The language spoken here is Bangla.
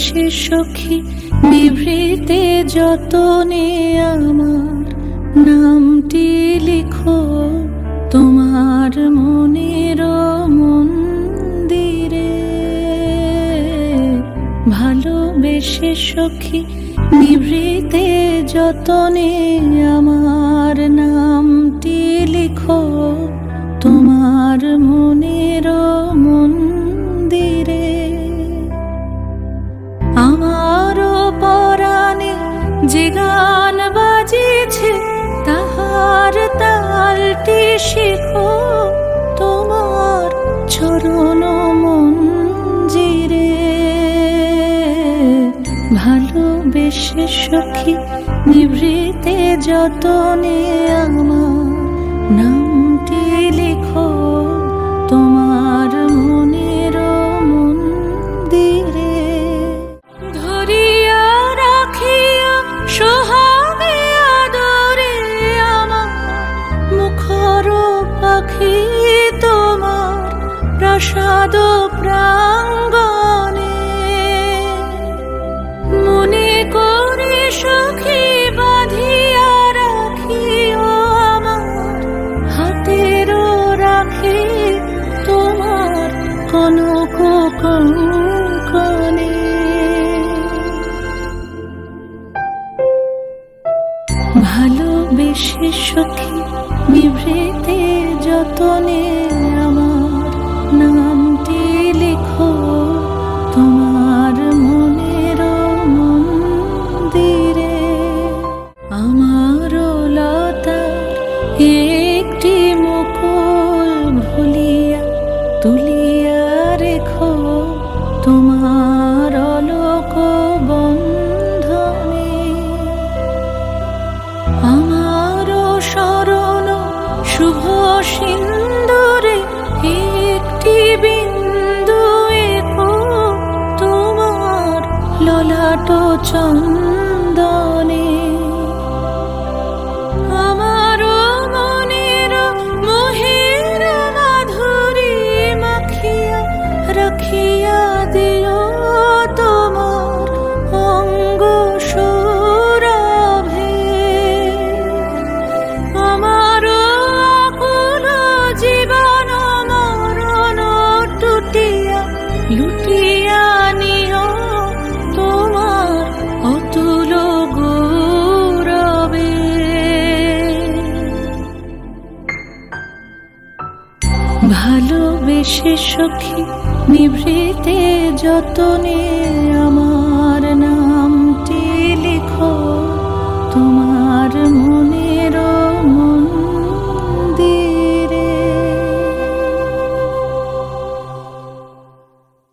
ভালোবেসে সখী নিভৃতে যতনে আমার নামটি লিখো তোমার মনের মন্দিরে। ভালোবেসে সখী নিভৃতে যতনে আমার নামটি লিখো তোমার মনের মন্দিরে। আমারও পরাণে যে গান বাজিছে তাহার তালটি শিখো তোমার চরণ মঞ্জিরে। ভালোবেসে সখী নিভৃতে যতনে আমার নামটি লিখো তোমার মনের মন্দিরে। ধরিয়া রাখিয়া সোহাগে আদরে আমার মুখর পাখি তোমার প্রাসাদ প্রাঙ্গণে। মনে করে সখী বাঁধিয়া রাখিও আমার হাতের রাখি তোমার কনক কঙ্কণে। ভালোবেসে সখী নিভৃতে যতনে আমার নামটি লিখো তোমার মনের মন্দিরে। আমার লতার একটি মুকুল ভুলিয়া তুলিয়া রেখো তোমার অলোক বন্ধনে। আমার শরণ শুভ সিন্দুরে একটি বিন্দু এঁকো তোমার ললাট চন্দনে। আমার মনের মোহের মাধুরী মাখিয়া রাখিয়া দিও তোমার অঙ্গ সৌরভে। আমার আকুল জীবন মরণ টুটিয়া লুটিয়া নিও তোমার অতুল গৌরবে। ভালোবেসে সখী নিভৃতে যতনে আমার